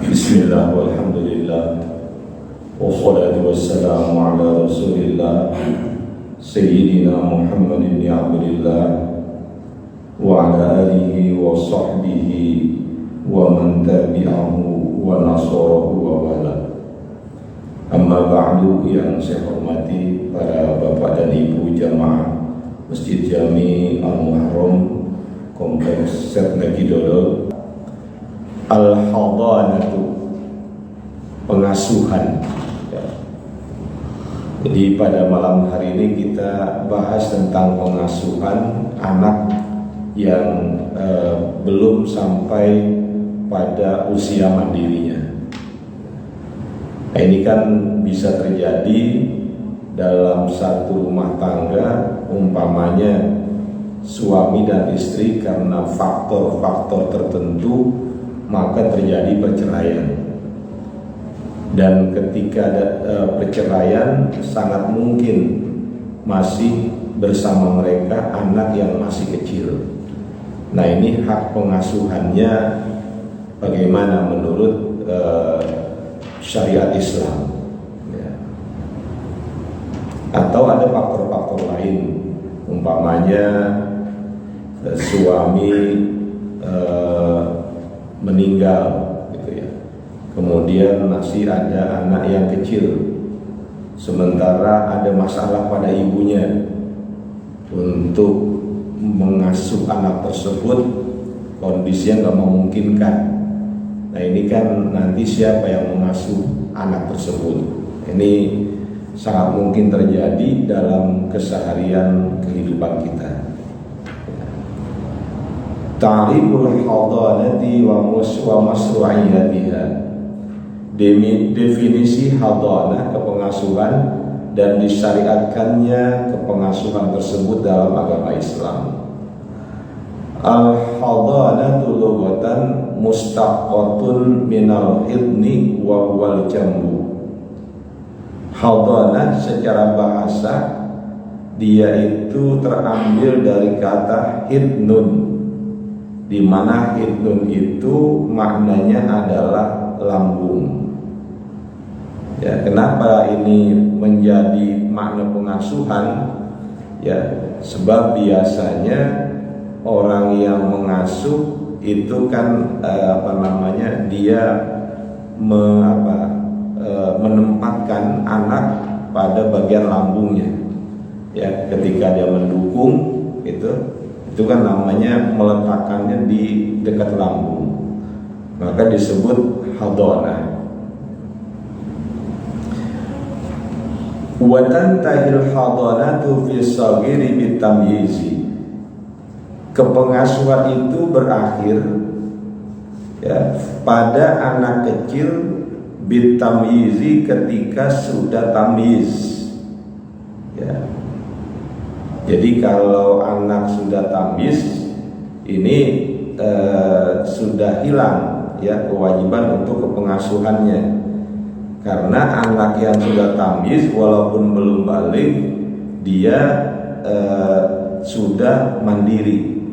Bismillah walhamdulillah wassalatu wassalamu ala rasulillah Sayyidina Muhammad ibn Abdullah wa ala alihi wa sahbihi wa man tabi'ahu wa nasarahu wa wala. Amma ba'du, yang saya hormati para bapak dan ibu jamaah Masjid Jami Al-Muharram Kompleks Setnegi Dodol. Al-Hadanatu, pengasuhan. Jadi pada malam hari ini kita bahas tentang pengasuhan anak yang belum sampai pada usia mandirinya. Nah, ini kan bisa terjadi dalam satu rumah tangga, umpamanya suami dan istri karena faktor-faktor tertentu maka terjadi perceraian. Dan ketika ada perceraian, sangat mungkin masih bersama mereka anak yang masih kecil. Nah, ini hak pengasuhannya bagaimana menurut syariat Islam ya. Atau ada faktor-faktor lain, umpamanya suami meninggal gitu ya. Kemudian masih ada anak yang kecil, sementara ada masalah pada ibunya untuk mengasuh anak tersebut, kondisinya nggak memungkinkan. Nah, ini kan nanti siapa yang mengasuh anak tersebut? Ini sangat mungkin terjadi dalam keseharian kehidupan kita. Ta'riful hadanati wa masru'iyatiha. Definisi hadanah, kepengasuhan, dan disyariatkannya kepengasuhan tersebut dalam agama Islam. Al-hadanatu lughatan mustaqqatun minal hidni wa huwal jambu. Hadanah secara bahasa dia itu terambil dari kata hidnun, di mana hidnun itu maknanya adalah lambung. Ya, kenapa ini menjadi makna pengasuhan? Ya, sebab biasanya orang yang mengasuh itu kan dia menempatkan anak pada bagian lambungnya. Ya, ketika dia mendukung itu kan namanya meletakkannya di dekat lambung, maka disebut hadanah. Wa tantahil hadanatu fi shaghiri bitamyizi. Kepengasuhan itu berakhir ya pada anak kecil bitamyizi, ketika sudah tamyiz ya. Jadi kalau anak sudah tamyiz ini sudah hilang ya kewajiban untuk kepengasuhannya. Karena anak yang sudah tamyiz walaupun belum balik, dia sudah mandiri,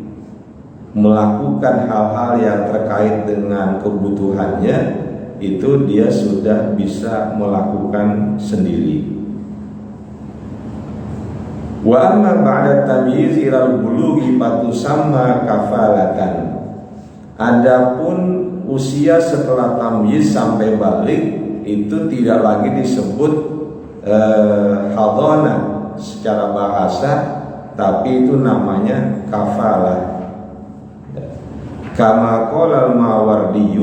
melakukan hal-hal yang terkait dengan kebutuhannya, itu dia sudah bisa melakukan sendiri. Wa amma ba'da tamyiz ilal bulughi fatusamma kafalatan. Adapun usia setelah tamyiz sampai balik itu tidak lagi disebut hadanah secara bahasa, tapi itu namanya kafalah. Kama qala al-Mawardi,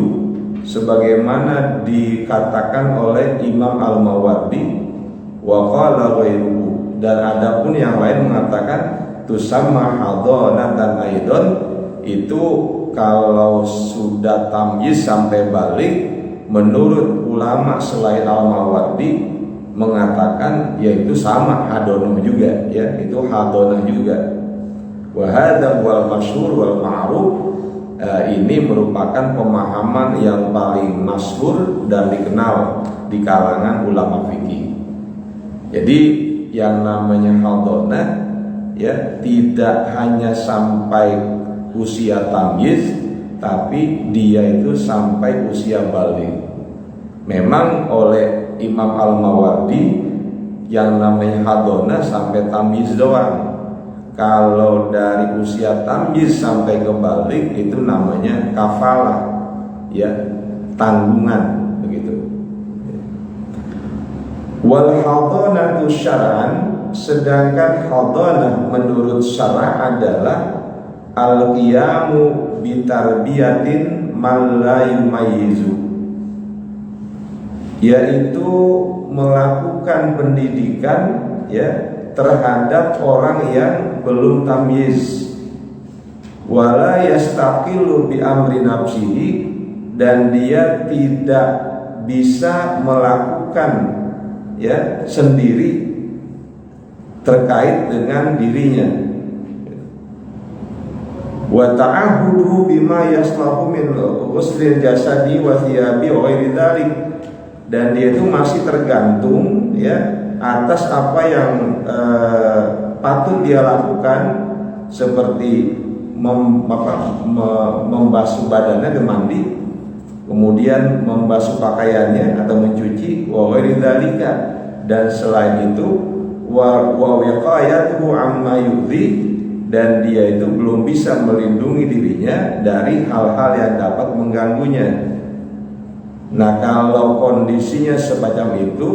sebagaimana dikatakan oleh Imam Al-Mawardi, wa qala ghairuhu, dan adapun yang lain mengatakan tusamma hadanatan aidon, itu kalau sudah tamyiz sampai balik, menurut ulama selain Al-Mawardi mengatakan yaitu sama hadanah juga ya, itu hadanah juga. Wa hadza wal masyhur wal ma'ruf, ini merupakan pemahaman yang paling masyhur dan dikenal di kalangan ulama fikih. Jadi yang namanya hadanah ya tidak hanya sampai usia tamyiz, tapi dia itu sampai usia balik. Memang oleh Imam Al-Mawardi yang namanya hadonah sampai tamyiz doang. Kalau dari usia tamyiz sampai ke balik itu namanya kafalah, ya, tanggungan begitu. Wal hadonatu syar'an, sedangkan hadonah menurut syara' adalah al-qiyamu bitarbiyatin man la yumayyizu, yaitu melakukan pendidikan, ya, terhadap orang yang belum tamyiz, wala yastaqilu bi amri nafsihi, dan dia tidak bisa melakukan, ya, sendiri terkait dengan dirinya. Wa ta'ahudu bima yaslahu min ghuslil jasadi wa thiyabi wa ghairi dzalik, dan dia itu masih tergantung, ya, atas apa yang patut dia lakukan, seperti membasuh badannya dengan mandi, kemudian membasuh pakaiannya atau mencuci, wa ghairi dzalika, dan selain itu wa wiqayatuhu amma yu'dhi, dan dia itu belum bisa melindungi dirinya dari hal-hal yang dapat mengganggunya. Nah, kalau kondisinya semacam itu,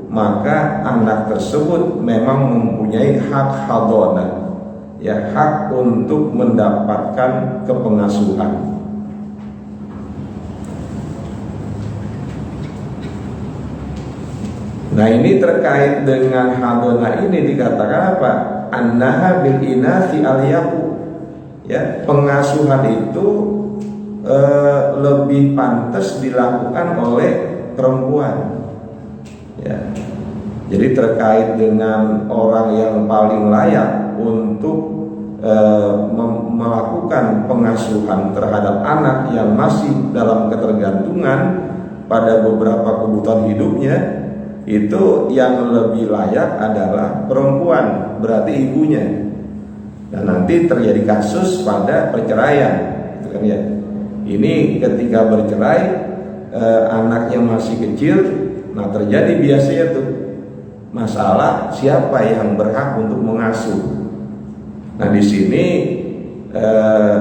maka anak tersebut memang mempunyai hak hadonah, ya, hak untuk mendapatkan kepengasuhan. Nah, ini terkait dengan hadonah ini dikatakan apa? Annaha bil inasi aliyaku, ya, pengasuhan itu lebih pantas dilakukan oleh perempuan, ya. Jadi terkait dengan orang yang paling layak untuk melakukan pengasuhan terhadap anak yang masih dalam ketergantungan pada beberapa kebutuhan hidupnya, itu yang lebih layak adalah perempuan, berarti ibunya. Dan nanti terjadi kasus pada perceraian, gitu kan, ya. Ini ketika bercerai, anaknya masih kecil, nah terjadi biasanya tuh masalah siapa yang berhak untuk mengasuh. Nah, di sini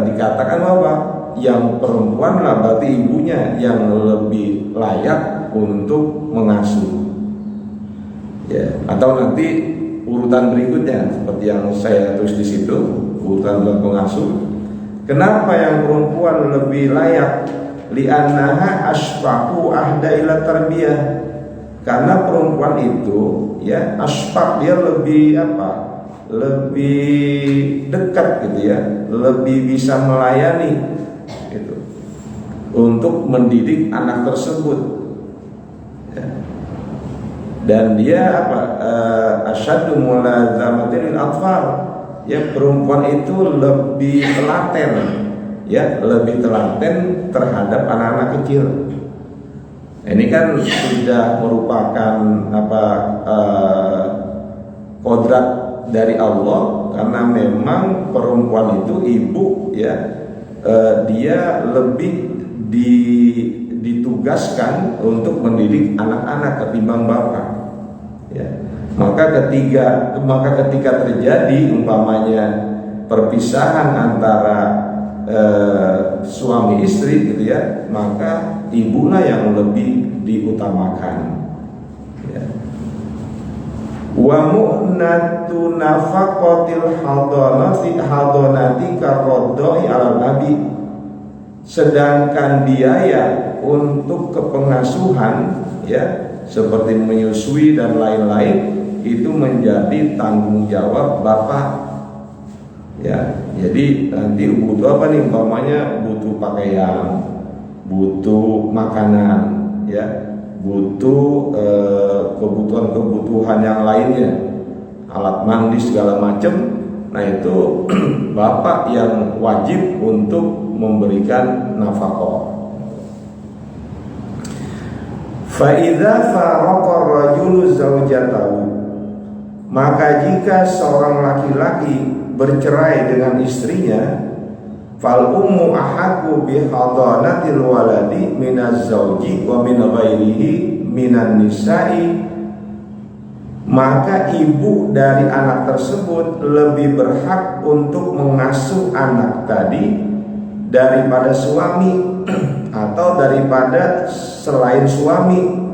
dikatakan bahwa yang perempuan lah, berarti ibunya yang lebih layak untuk mengasuh. Ya, atau nanti urutan berikutnya seperti yang saya tulis di situ, urutan pengasuh. Kenapa yang perempuan lebih layak? Li'annaha asfaqu ahda ila tarbiyah. Karena perempuan itu, ya, asfaq, dia lebih apa? Lebih dekat, gitu ya, lebih bisa melayani, gitu, untuk mendidik anak tersebut, ya. Dan dia apa? Asyaddu mulazamatil atfal. Ya, perempuan itu lebih telaten, ya, lebih telaten terhadap anak-anak kecil. Ini kan sudah merupakan apa? Kodrat dari Allah, karena memang perempuan itu ibu, ya, dia lebih ditugaskan untuk mendidik anak-anak ketimbang bapak, ya. Maka ketika terjadi umpamanya perpisahan antara suami istri, gitu ya, maka ibulah yang lebih diutamakan, ya. Wa mu'natu nafaqatil hadonati karodoi ala nabi, sedangkan biaya untuk kepengasuhan, ya, seperti menyusui dan lain-lain, itu menjadi tanggung jawab bapak, ya. Jadi nanti butuh apa nih, umpamanya butuh pakaian, butuh makanan, ya, butuh kebutuhan-kebutuhan yang lainnya, alat mandi segala macam. Nah, itu bapak yang wajib untuk memberikan nafkah. Fa idza faraqa ar-rajulu zawjatahu, maka jika seorang laki-laki bercerai dengan istrinya, fal ummu ahaqqu bi hadanatil waladi minaz zauji wa min ghairihi minan nisa'i, maka ibu dari anak tersebut lebih berhak untuk mengasuh anak tadi daripada suami atau daripada selain suami,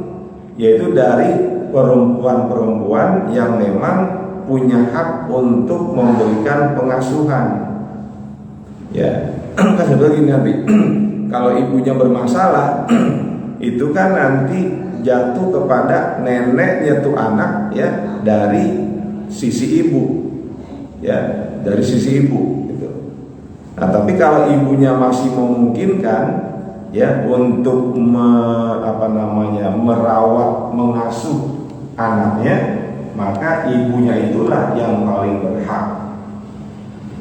yaitu dari perempuan-perempuan yang memang punya hak untuk memberikan pengasuhan. Ya, kan seperti Nabi. Kalau ibunya bermasalah, itu kan nanti jatuh kepada neneknya tuh anak, ya, dari sisi ibu, ya, dari sisi ibu. Gitu. Nah, tapi kalau ibunya masih memungkinkan, ya, untuk merawat, mengasuh anaknya, maka ibunya itulah yang paling berhak.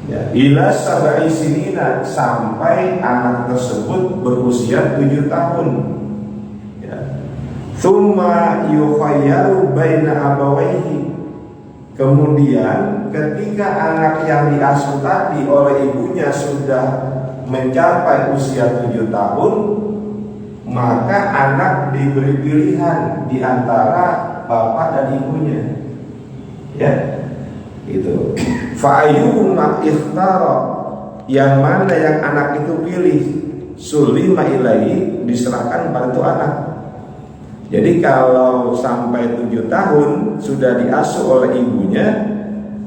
Ya, ila sab'i sinina, sampai anak tersebut berusia 7 tahun. Ya. Tsumma yukhayyaru baina abawaihi. Kemudian ketika anak yang diasuh tadi oleh ibunya sudah mencapai usia 7 tahun, maka anak diberi pilihan di antara bapak dan ibunya. Ya. Itu fa'ayyuhuma ikhtara, yang mana yang anak itu pilih, sulima ilaihi, diserahkan pada itu anak. Jadi kalau sampai 7 tahun sudah diasuh oleh ibunya,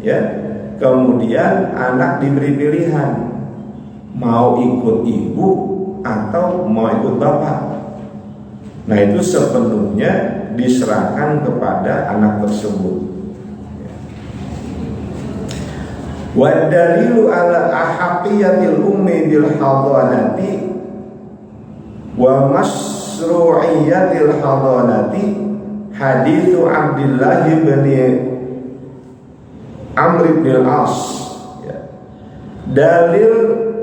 ya, kemudian anak diberi pilihan mau ikut ibu atau mau ikut bapak. Nah, itu sepenuhnya diserahkan kepada anak tersebut. Wa dalilu ala ahqiyatil ummi bil hadanati wa masru'iyatil hadanati haditsu Abdullah bin Amr bin As. Ya. Dalil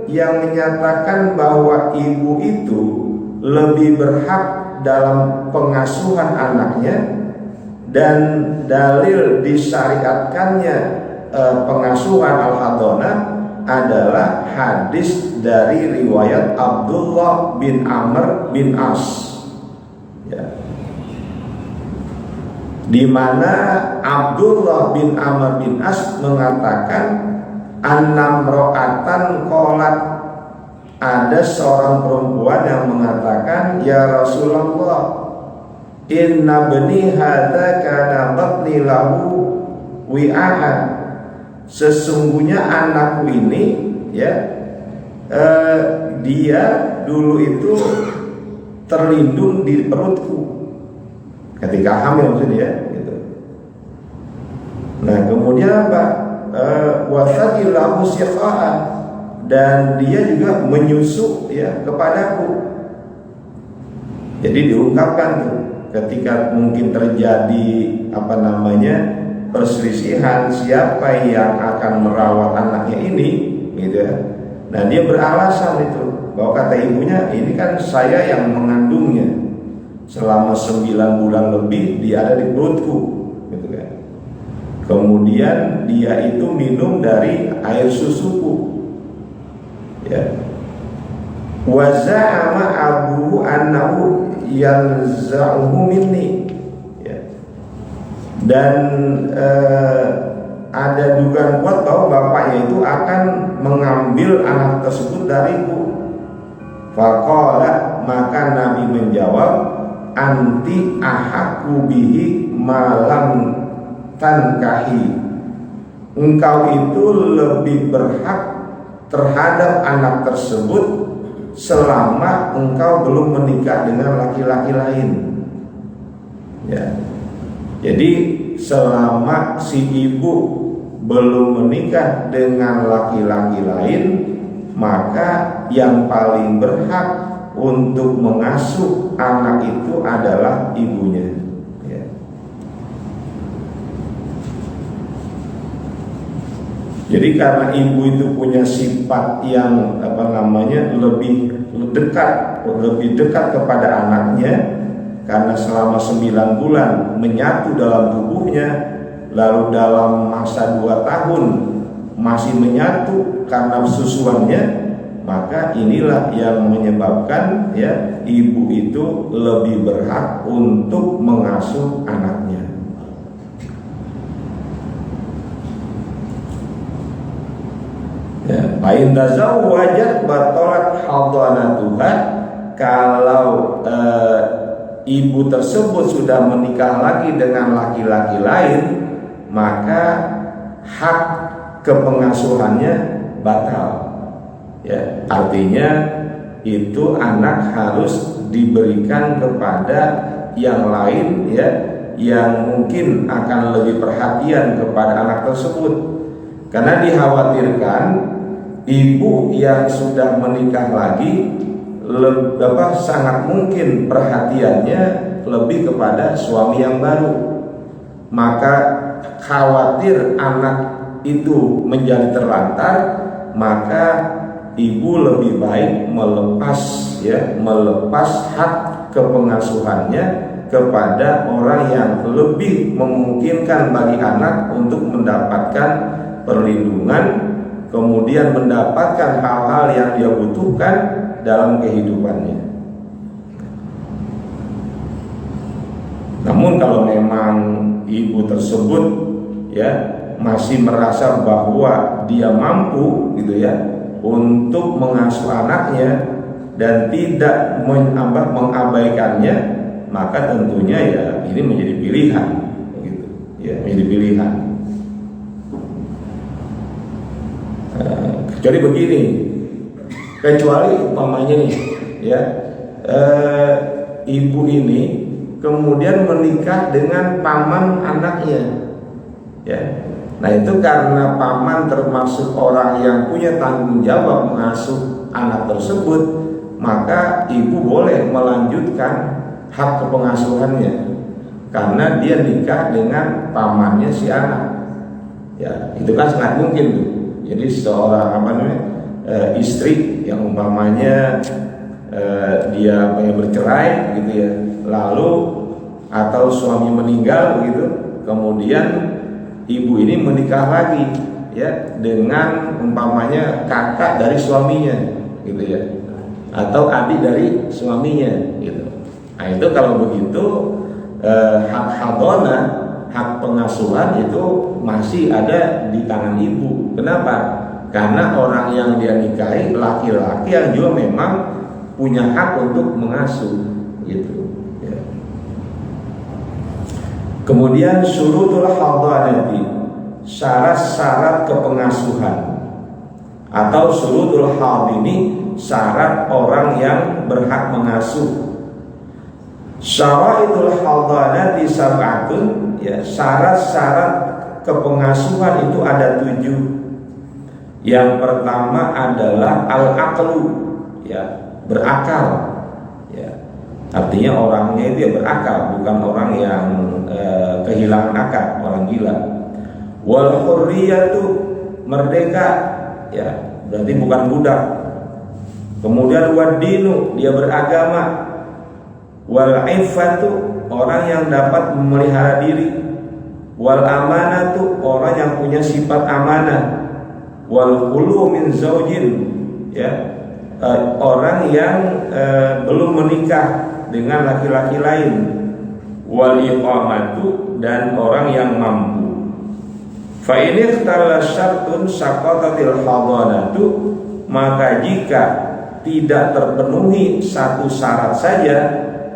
yang menyatakan bahwa ibu itu lebih berhak dalam pengasuhan anaknya, dan dalil disyariatkannya pengasuhan al-hadanah adalah hadis dari riwayat Abdullah bin Amr bin As, ya, di mana Abdullah bin Amr bin As mengatakan annam ro'atan qalat, ada seorang perempuan yang mengatakan, ya Rasulullah, inna bani hadza kana batni lahu wi'ahan, sesungguhnya anakku ini, ya, dia dulu itu terlindung di perutku ketika hamil, maksudnya, gitu. Nah, kemudian apa? Wasaqilahu siqa'an, dan dia juga menyusu, ya, kepadaku. Jadi diungkapkan tuh ketika mungkin terjadi perselisihan siapa yang akan merawat anaknya ini, gitu ya. Nah, dia beralasan itu bahwa kata ibunya, ini kan saya yang mengandungnya selama 9 bulan lebih, dia ada di perutku, gitu kan. Kemudian dia itu minum dari air susuku, ya. Wa za'ama abu annahu yanza'uhu minni, dan ada dugaan kuat bahwa bapaknya itu akan mengambil anak tersebut dariku. Faqala, maka Nabi menjawab, anti ahaqqu bihi malam tankahi, engkau itu lebih berhak terhadap anak tersebut selama engkau belum menikah dengan laki-laki lain, ya. Jadi selama si ibu belum menikah dengan laki-laki lain, maka yang paling berhak untuk mengasuh anak itu adalah ibunya, ya. Jadi karena ibu itu punya sifat yang lebih dekat kepada anaknya, karena selama 9 bulan menyatu dalam tubuhnya, lalu dalam masa 2 tahun masih menyatu karena susuannya, maka inilah yang menyebabkan ya ibu itu lebih berhak untuk mengasuh anaknya. Ya, fa'in tazawwajat batalat hadanatuha, kalau ibu tersebut sudah menikah lagi dengan laki-laki lain, maka hak kepengasuhannya batal. Ya, artinya itu anak harus diberikan kepada yang lain ya, yang mungkin akan lebih perhatian kepada anak tersebut, karena dikhawatirkan ibu yang sudah menikah lagi sangat mungkin perhatiannya lebih kepada suami yang baru, maka khawatir anak itu menjadi terlantar, maka ibu lebih baik melepas hak kepengasuhannya kepada orang yang lebih memungkinkan bagi anak untuk mendapatkan perlindungan, kemudian mendapatkan hal-hal yang dia butuhkan dalam kehidupannya. Namun kalau memang ibu tersebut ya masih merasa bahwa dia mampu gitu ya untuk mengasuh anaknya dan tidak mengabaikannya, maka tentunya ya ini menjadi pilihan gitu ya, menjadi pilihan. Kecuali begini, kecuali umpamanya nih ya ibu ini kemudian menikah dengan paman anaknya ya. Nah itu karena paman termasuk orang yang punya tanggung jawab mengasuh anak tersebut, maka ibu boleh melanjutkan hak kepengasuhannya karena dia nikah dengan pamannya si anak. Ya, itu kan sangat mungkin tuh. Jadi seorang istri yang umpamanya dia bercerai gitu ya, lalu atau suami meninggal begitu, kemudian ibu ini menikah lagi ya dengan umpamanya kakak dari suaminya gitu ya, atau adik dari suaminya gitu. Nah itu kalau begitu hak hadona, hak pengasuhan itu masih ada di tangan ibu. Kenapa? Karena orang yang dia nikahi laki-laki yang juga memang punya hak untuk mengasuh gitu ya. Kemudian syurutul hadanati, syarat-syarat kepengasuhan, atau syurutul hadini, syarat orang yang berhak mengasuh. Syaraitul hadanati sab'atun, ya, syarat-syarat kepengasuhan itu ada 7. Yang pertama adalah al-aqlu, ya, berakal. Ya. Artinya orangnya itu ya berakal, bukan orang yang kehilangan akal, orang gila. Wal hurriyatu, merdeka, ya, berarti bukan budak. Kemudian wadinu, dia beragama. Wal iffatu, orang yang dapat memelihara diri. Wal amanatu, orang yang punya sifat amanah. Wal khulu min zaujin, ya, orang yang belum menikah dengan laki-laki lain. Wal iqamatu, dan orang yang mampu. Fa in ikhtalla syartun saqatatil hadanatu, maka jika tidak terpenuhi satu syarat saja,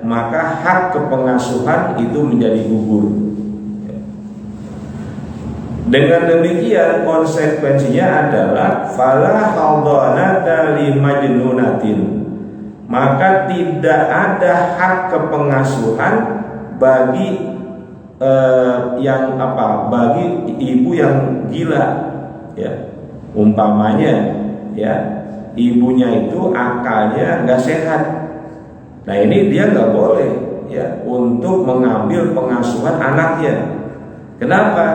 maka hak kepengasuhan itu menjadi gugur. Dengan demikian konsekuensinya adalah fala hadanata li majnunatin, maka tidak ada hak kepengasuhan bagi bagi ibu yang gila, ya. Umpamanya ya ibunya itu akalnya nggak sehat. Nah ini dia nggak boleh ya untuk mengambil pengasuhan anaknya. Kenapa?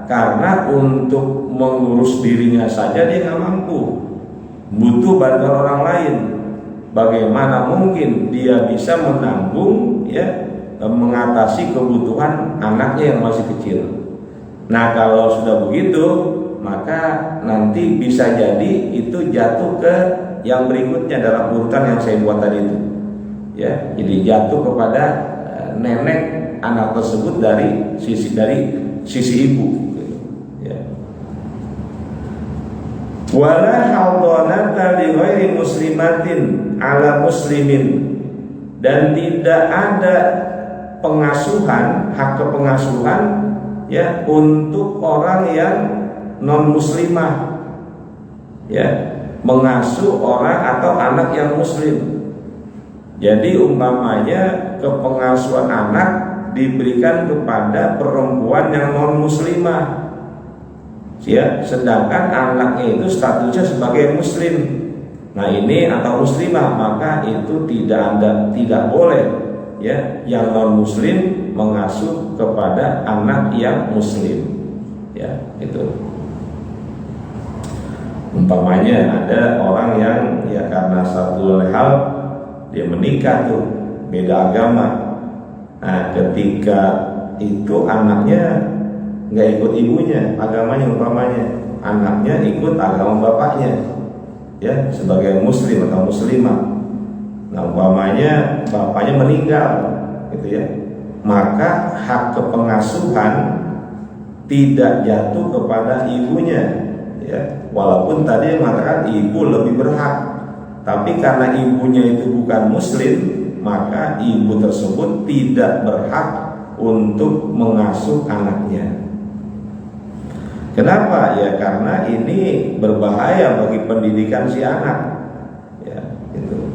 Karena untuk mengurus dirinya saja dia nggak mampu, butuh bantuan orang lain. Bagaimana mungkin dia bisa menanggung ya mengatasi kebutuhan anaknya yang masih kecil. Nah kalau sudah begitu, maka nanti bisa jadi itu jatuh ke yang berikutnya dalam urutan yang saya buat tadi itu. Ya, jadi jatuh kepada nenek anak tersebut dari sisi ibu. Ya. Wala hawdanata li ghairi muslimatin ala muslimin, dan tidak ada pengasuhan, hak kepengasuhan ya untuk orang yang non muslimah, ya, mengasuh orang atau anak yang muslim. Jadi umpamanya kepengasuhan anak diberikan kepada perempuan yang non muslimah, ya, sedangkan anaknya itu statusnya sebagai muslim. Nah ini atau muslimah, maka itu tidak boleh ya yang non muslim mengasuh kepada anak yang muslim, ya itu. Umpamanya ada orang yang ya karena satu hal dia menikah tuh beda agama. Nah ketika itu anaknya nggak ikut ibunya agamanya, umpamanya anaknya ikut agama bapaknya, ya, sebagai muslim atau muslimah. Nah umpamanya bapaknya meninggal gitu ya, maka hak kepengasuhan tidak jatuh kepada ibunya, ya, walaupun tadi yang mengatakan ibu lebih berhak, tapi karena ibunya itu bukan muslim, maka ibu tersebut tidak berhak untuk mengasuh anaknya. Kenapa? Ya karena ini berbahaya bagi pendidikan si anak, ya, gitu.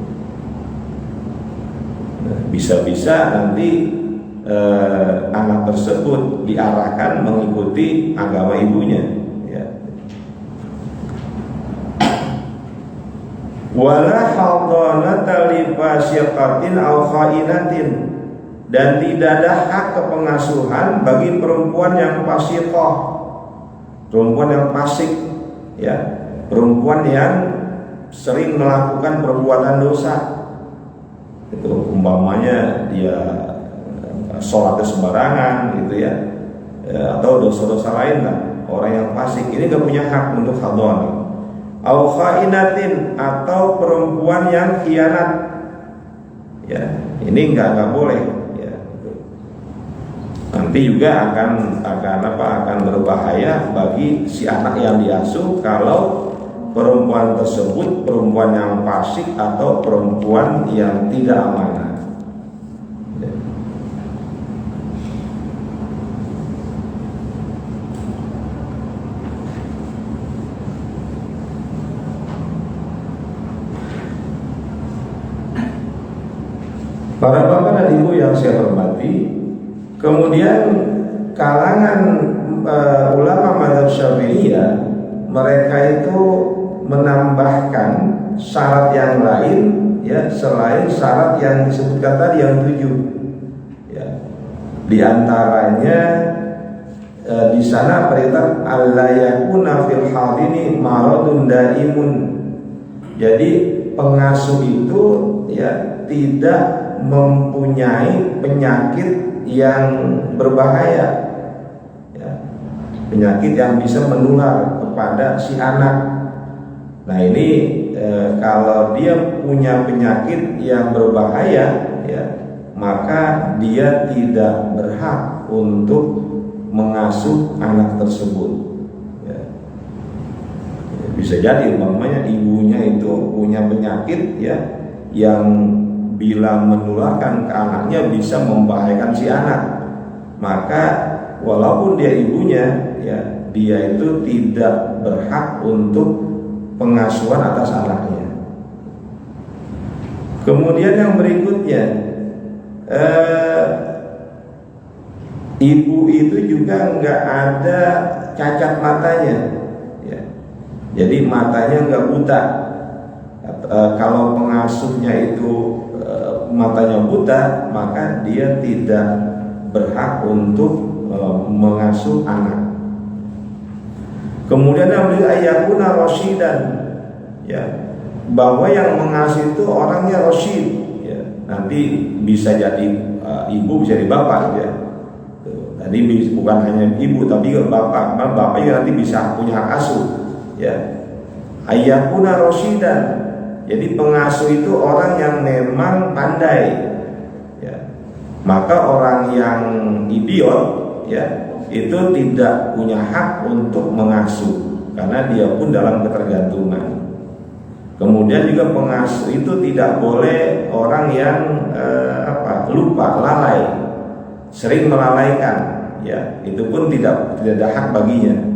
Nah, bisa-bisa nanti anak tersebut diarahkan mengikuti agama ibunya, ya. Wala hawdanata li fasiqatin aw khainatin, dan tidak ada hak kepengasuhan bagi perempuan yang fasiqah, perempuan yang fasik, ya, perempuan yang sering melakukan perbuatan dosa. Itu umpamanya dia sholatnya sembarangan gitu ya, atau dosa-dosa lain lah. Orang yang fasik ini gak punya hak untuk hawdanah. Au khainatin, atau perempuan yang khianat, ya ini nggak boleh, ya. Nanti juga akan berbahaya bagi si anak yang diasuh kalau perempuan tersebut perempuan yang fasik atau perempuan yang tidak amanah. Para bapak dan ibu yang saya hormati, kemudian kalangan ulama mazhab Syafi'iyah, mereka itu menambahkan syarat yang lain, ya, selain syarat yang disebutkan tadi yang 7, ya. Di antaranya di sana perintah alla yakuna fil hadini maradun daimun. Jadi pengasuh itu ya tidak mempunyai penyakit yang berbahaya, ya, penyakit yang bisa menular kepada si anak. Nah ini kalau dia punya penyakit yang berbahaya, ya, maka dia tidak berhak untuk mengasuh anak tersebut, ya. Bisa jadi umpamanya ibunya itu punya penyakit, ya, yang bila menularkan ke anaknya bisa membahayakan si anak, maka walaupun dia ibunya, ya, dia itu tidak berhak untuk pengasuhan atas anaknya. Kemudian yang berikutnya, ibu itu juga nggak ada cacat matanya, ya. Jadi matanya nggak buta. Kalau pengasuhnya itu matanya buta, maka dia tidak berhak untuk mengasuh anak. Kemudian yang ayakuna rasyidan, ya, bahwa yang mengasuh itu orangnya rasyid, ya. Nanti bisa jadi ibu, bisa jadi bapak, ya. Tadi bukan hanya ibu tapi bapak, bapaknya nanti bisa punya hak asuh, ya. Ayakuna rasyidan, Jadi pengasuh itu orang yang memang pandai, ya. Maka orang yang idiot, ya, itu tidak punya hak untuk mengasuh karena dia pun dalam ketergantungan. Kemudian juga pengasuh itu tidak boleh orang yang lupa, lalai, sering melalaikan, ya, itu pun tidak ada hak baginya.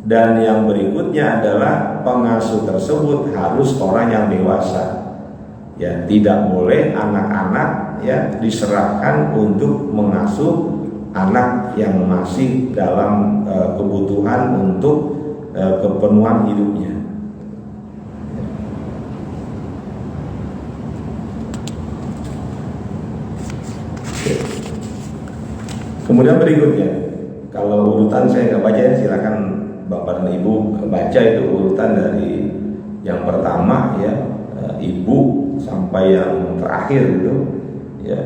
Dan yang berikutnya adalah pengasuh tersebut harus orang yang dewasa, ya, tidak boleh anak-anak, ya, diserahkan untuk mengasuh anak yang masih dalam kebutuhan untuk kepenuhan hidupnya. Kemudian berikutnya, kalau urutan saya nggak baca, silakan Bapak dan Ibu baca itu urutan dari yang pertama, ya, ibu sampai yang terakhir gitu, ya,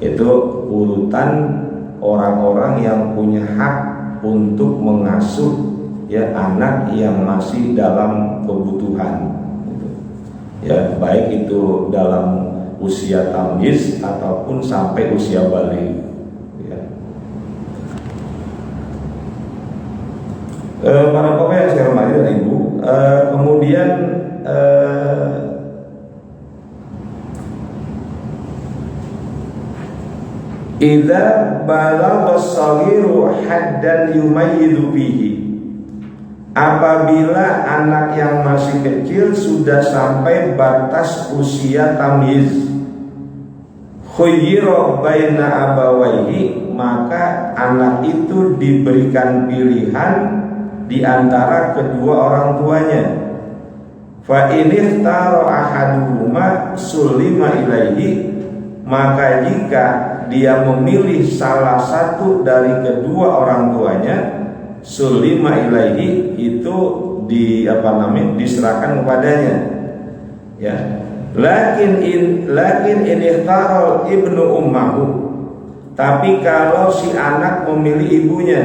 itu urutan orang-orang yang punya hak untuk mengasuh, ya, anak yang masih dalam kebutuhan, gitu. Ya, baik itu dalam usia tamyiz ataupun sampai usia baligh. Para bapak yang saya hormati dan ibu, kemudian idza balagha as-saghiru haddan yumayyizu bihi, apabila anak yang masih kecil sudah sampai batas usia tamyiz, khuyyira baina abawaihi, maka anak itu diberikan pilihan di antara kedua orang tuanya. Fa in ikhtara ahaduhuma sulima ilaihi, maka jika dia memilih salah satu dari kedua orang tuanya, sulima ilaihi, itu diserahkan kepadanya, ya. Lakin in ikhtara ibnu ummahu, tapi kalau si anak memilih ibunya,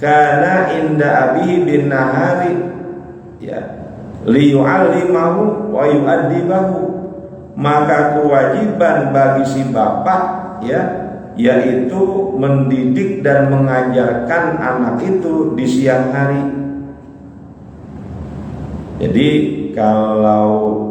karena inda abihi bin nahari, ya, liyu'allimahu wa yu'addibahu, maka kewajiban bagi si bapak, ya, yaitu mendidik dan mengajarkan anak itu di siang hari. Jadi kalau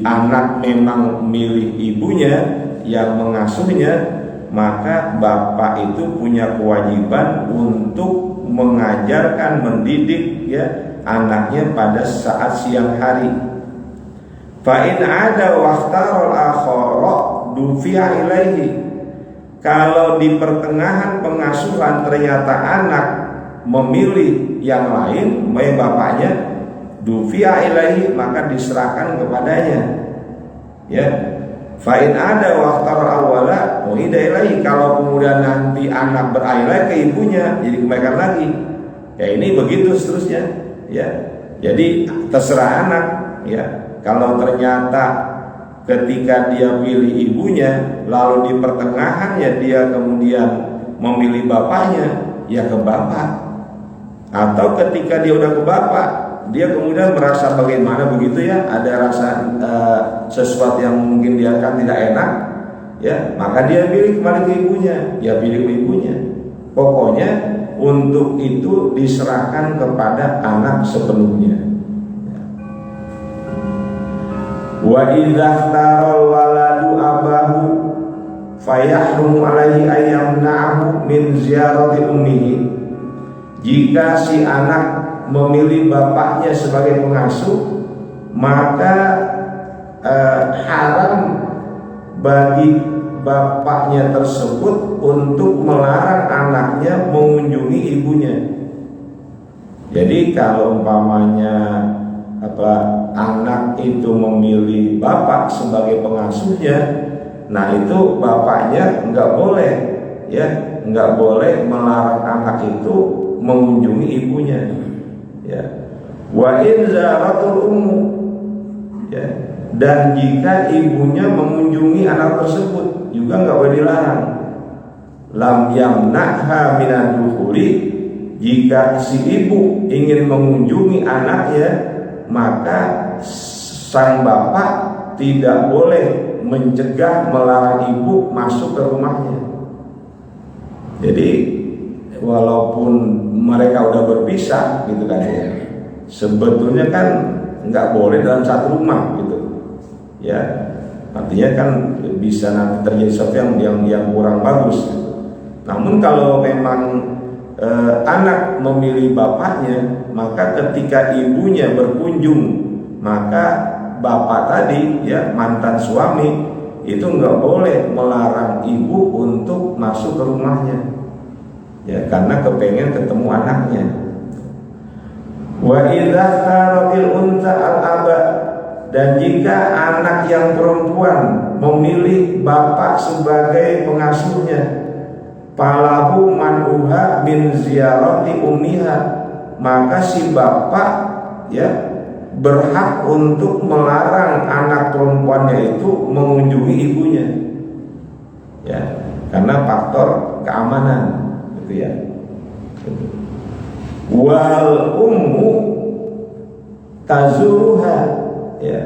anak memang milih ibunya yang mengasuhnya, maka bapak itu punya kewajiban untuk mengajarkan, mendidik, ya, anaknya pada saat siang hari. Fa in ada waqtarul akhara dufi'a ilaihi, kalau di pertengahan pengasuhan ternyata anak memilih yang lain, bapaknya, dufi'a ilaihi, maka diserahkan kepadanya, ya. Fa'in ada waktar awala muhida ilahi, kalau kemudian nanti anak berailai ke ibunya, jadi kebaikan lagi, ya, ini begitu seterusnya, ya. Jadi terserah anak, ya. Kalau ternyata ketika dia pilih ibunya, lalu di pertengahan ya dia kemudian memilih bapaknya, ya ke bapak. Atau ketika dia udah ke bapak, dia kemudian merasa bagaimana begitu, ya, ada rasa sesuatu yang mungkin dia kan tidak enak, ya, maka dia pilih kembali ke ibunya, ya pilih ke ibunya. Pokoknya untuk itu diserahkan kepada anak sepenuhnya. Wa idza taral waladu abahu fayahrumu alaihi ayyamna'ahu min ziyarati ummihi, jika si anak memilih bapaknya sebagai pengasuh, maka haram bagi bapaknya tersebut untuk melarang anaknya mengunjungi ibunya. Jadi kalau umpamanya anak itu memilih bapak sebagai pengasuhnya, nah itu bapaknya nggak boleh, ya, nggak boleh melarang anak itu mengunjungi ibunya, ya. Wa in zaratul ummu, ya, dan jika ibunya mengunjungi anak tersebut juga nggak boleh dilarang. Lam yamna'ha minadukhuli, jika si ibu ingin mengunjungi anaknya, maka sang bapak tidak boleh mencegah, melarang ibu masuk ke rumahnya. Jadi walaupun mereka udah berpisah gitu kan ya, sebetulnya kan nggak boleh dalam satu rumah gitu ya. Artinya kan bisa nanti terjadi sesuatu yang kurang bagus gitu. Namun kalau memang anak memilih bapaknya, maka ketika ibunya berkunjung, maka bapak tadi ya, mantan suami itu nggak boleh melarang ibu untuk masuk ke rumahnya ya, karena kepengen ketemu anaknya. Wa idza taratil unta al aba, dan jika anak yang perempuan memilih bapak sebagai pengasuhnya, falahu manuha min ziyarati ummiha, maka si bapak ya berhak untuk melarang anak perempuannya itu mengunjungi ibunya ya, karena faktor keamanan gitu ya. Wal ummu tazuruha ya,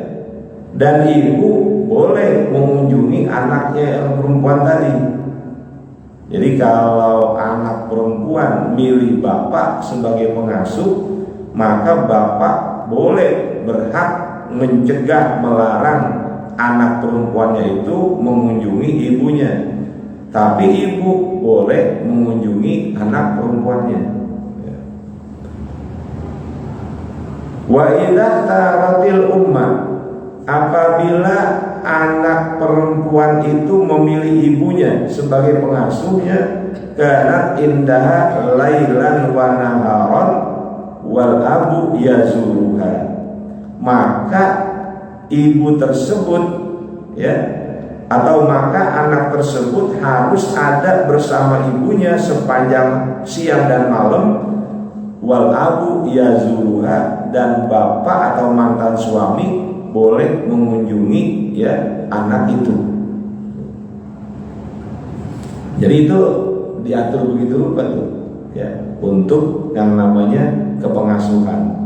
dan ibu boleh mengunjungi anaknya yang perempuan tadi. Jadi kalau anak perempuan milih bapak sebagai pengasuh, maka bapak boleh berhak mencegah, melarang anak perempuannya itu mengunjungi ibunya, tapi ibu boleh mengunjungi anak perempuannya. Wa idza taratil umma, apabila anak perempuan itu memilih ibunya sebagai pengasuhnya, karena indah lailan wa naharon wal abu yazuruha, maka ibu tersebut ya, atau maka anak tersebut harus ada bersama ibunya sepanjang siang dan malam. Wal abu yazuruha, dan bapak atau mantan suami boleh mengunjungi ya anak itu. Jadi itu diatur begitu rupa tuh ya, untuk yang namanya kepengasuhan.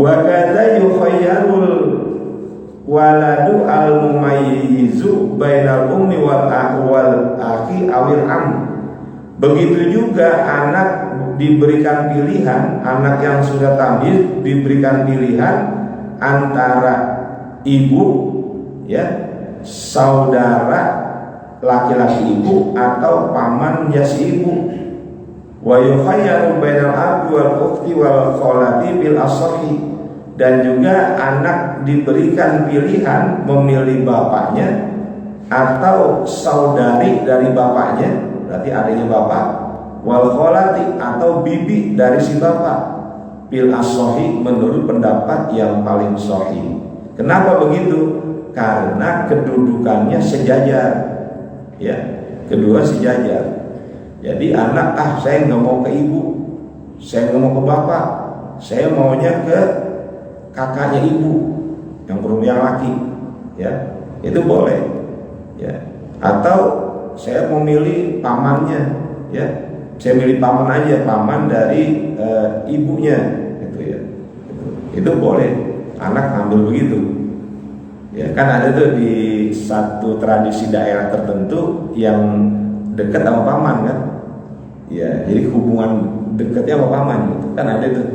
Wa kadza yukhayyarul waladu al-mumayyizu bainal ummi wal akhi awil am. Begitu juga anak diberikan pilihan, anak yang sudah tampil diberikan pilihan antara ibu ya, saudara laki-laki ibu atau pamannya si ibu. Wa yukhayyaru bainal abi wal ukhti wal khalati bil ashahi, dan juga anak diberikan pilihan memilih bapaknya atau saudari dari bapaknya, berarti adanya bapak, wal khalati atau bibi dari si bapak, bil ashahi, menurut pendapat yang paling sahih. Kenapa begitu? Karena kedudukannya sejajar ya, kedua sejajar. Jadi anak, saya nggak mau ke ibu, saya nggak mau ke bapak, saya maunya ke kakaknya ibu yang perempuan yang laki ya, itu boleh ya. Atau saya mau milih pamannya ya, saya milih paman aja, paman dari ibunya gitu ya, itu boleh anak ngambil begitu ya. Kan ada tuh di satu tradisi daerah tertentu yang dekat sama paman kan ya, jadi hubungan dekatnya sama paman gitu kan, ada tuh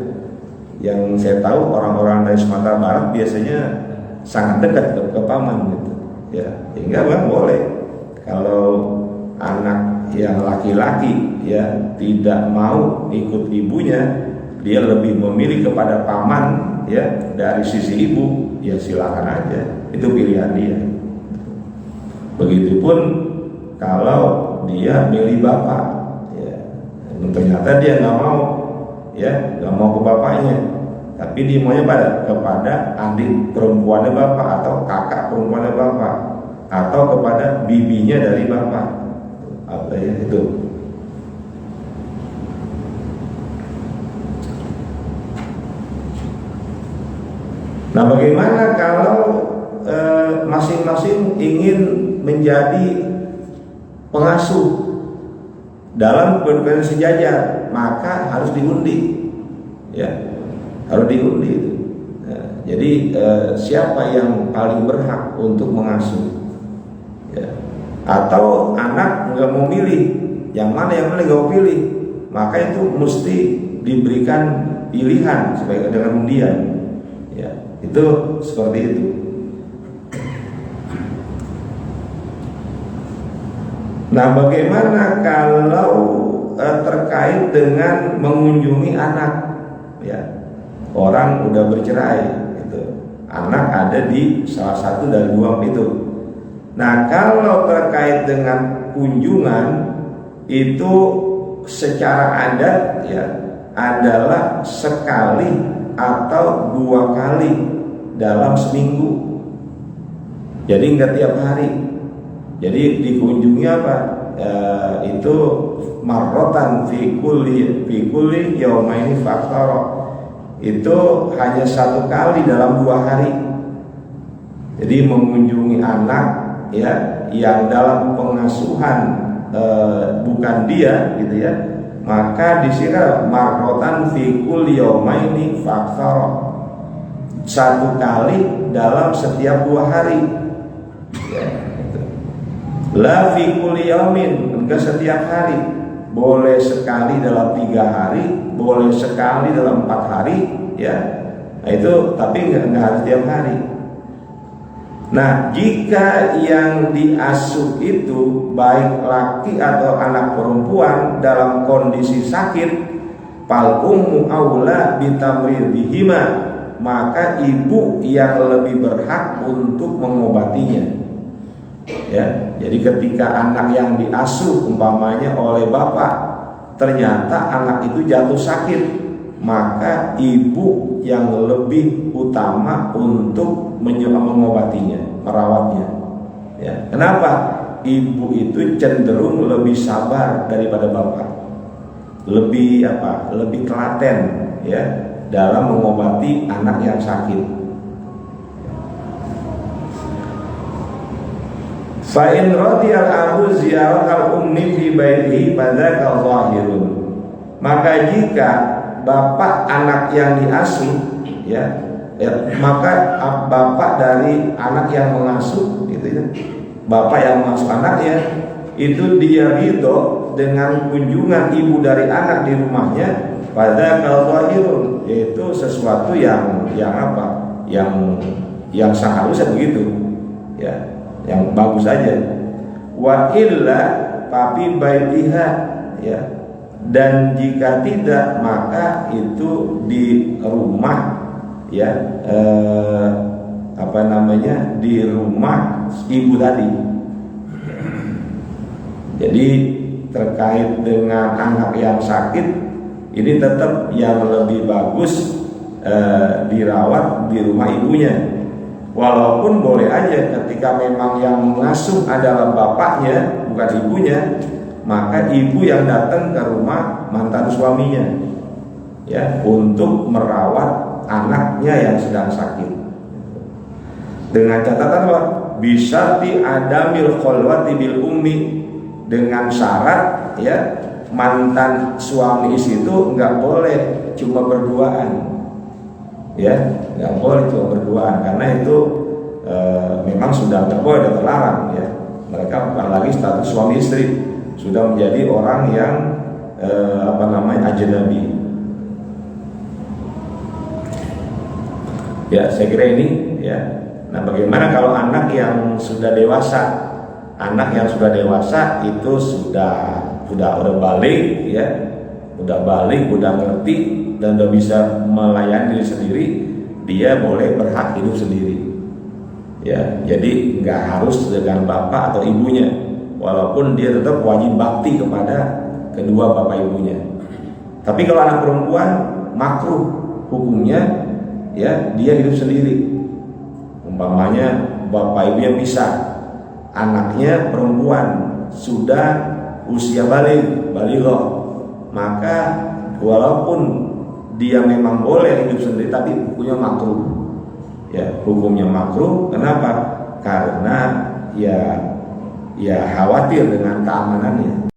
yang saya tahu orang-orang dari Sumatera Barat biasanya sangat dekat ke paman gitu ya, sehingga bang boleh kalau anak yang laki-laki ya tidak mau ikut ibunya, dia lebih memilih kepada paman ya dari sisi ibu, ya silakan aja, itu pilihan dia. Begitupun kalau dia milih bapak ya, ternyata dia nggak mau ya, nggak mau ke bapaknya, tapi dia maunya kepada adik perempuannya bapak atau kakak perempuannya bapak atau kepada bibinya dari bapak, apa ya itu. Nah, bagaimana kalau masing-masing ingin menjadi pengasuh dalam kedudukan sejajar? Maka harus diundi ya, harus diundi itu. Nah, Jadi siapa yang paling berhak untuk mengasuh? Ya. Atau anak nggak mau milih, yang mana nggak mau pilih, maka itu mesti diberikan pilihan sebagai dengan undian. Ya, itu seperti itu. Nah, bagaimana kalau terkait dengan mengunjungi anak? Ya, orang udah bercerai, gitu. Anak ada di salah satu dari dua itu. Nah, kalau terkait dengan kunjungan itu secara adat ya adalah sekali atau 2 kali dalam seminggu. Jadi nggak tiap hari. Jadi dikunjungi apa? Itu marrotan fi kulli yaumaini faktara. Itu hanya 1 kali dalam 2 hari. Jadi mengunjungi anak ya yang dalam pengasuhan bukan dia gitu ya, maka disira marrotan fi kulli yaumaini faktara. 1 kali dalam setiap 2 hari ya, gitu. La fi kulli yaumin, enggak setiap hari. Boleh sekali dalam 3 hari, boleh sekali dalam 4 hari ya. Nah itu tapi enggak harus tiap hari. Nah, jika yang diasuh itu baik laki atau anak perempuan dalam kondisi sakit, fal ummu aula bitamridihima, maka ibu yang lebih berhak untuk mengobatinya. Ya, jadi ketika anak yang diasuh umpamanya oleh bapak ternyata anak itu jatuh sakit, maka ibu yang lebih utama untuk mengobatinya, merawatnya. Ya, kenapa? Ibu itu cenderung lebih sabar daripada bapak, lebih lebih telaten ya dalam mengobati anak yang sakit. Fa in radiyal abu ziyaratal ummi fi baitihi fadzaka zahirun. Maka jika bapak anak yang diasuh ya, maka bapak dari anak yang mengasuh gitu ya. Bapak yang mengasuh anaknya itu dia ridho dengan kunjungan ibu dari anak di rumahnya, fadzaka zahirun, yaitu sesuatu yang seharusnya begitu. Ya. Yang bagus aja. Wa illa tapi baitiha ya. Dan jika tidak maka itu di rumah ya di rumah ibu tadi. Jadi terkait dengan anak yang sakit ini tetap yang lebih bagus dirawat di rumah ibunya. Walaupun boleh aja ketika memang yang mengasuh adalah bapaknya bukan ibunya, maka ibu yang datang ke rumah mantan suaminya ya untuk merawat anaknya yang sedang sakit. Dengan catatan apa? Bisa adamil khalwati bil ummi, dengan syarat ya mantan suami itu nggak boleh cuma berduaan. Ya, nggak boleh cuma berduaan karena itu memang sudah nggak boleh dan terlarang ya. Mereka bukan lagi status suami istri, sudah menjadi orang yang ajnabi. Ya, saya kira ini ya. Nah, bagaimana kalau anak yang sudah dewasa? Anak yang sudah dewasa itu sudah balik ya. Udah balik, udah ngerti dan udah bisa melayani diri sendiri, dia boleh berhak hidup sendiri. Ya, jadi nggak harus dengan bapak atau ibunya, walaupun dia tetap wajib bakti kepada kedua bapak ibunya. Tapi kalau anak perempuan makruh hukumnya, ya dia hidup sendiri. Umpamanya bapak ibunya pisah, anaknya perempuan sudah usia baligh, maka walaupun dia memang boleh hidup sendiri tapi hukumnya makruh. Ya, hukumnya makruh. Kenapa? Karena ya khawatir dengan keamanannya.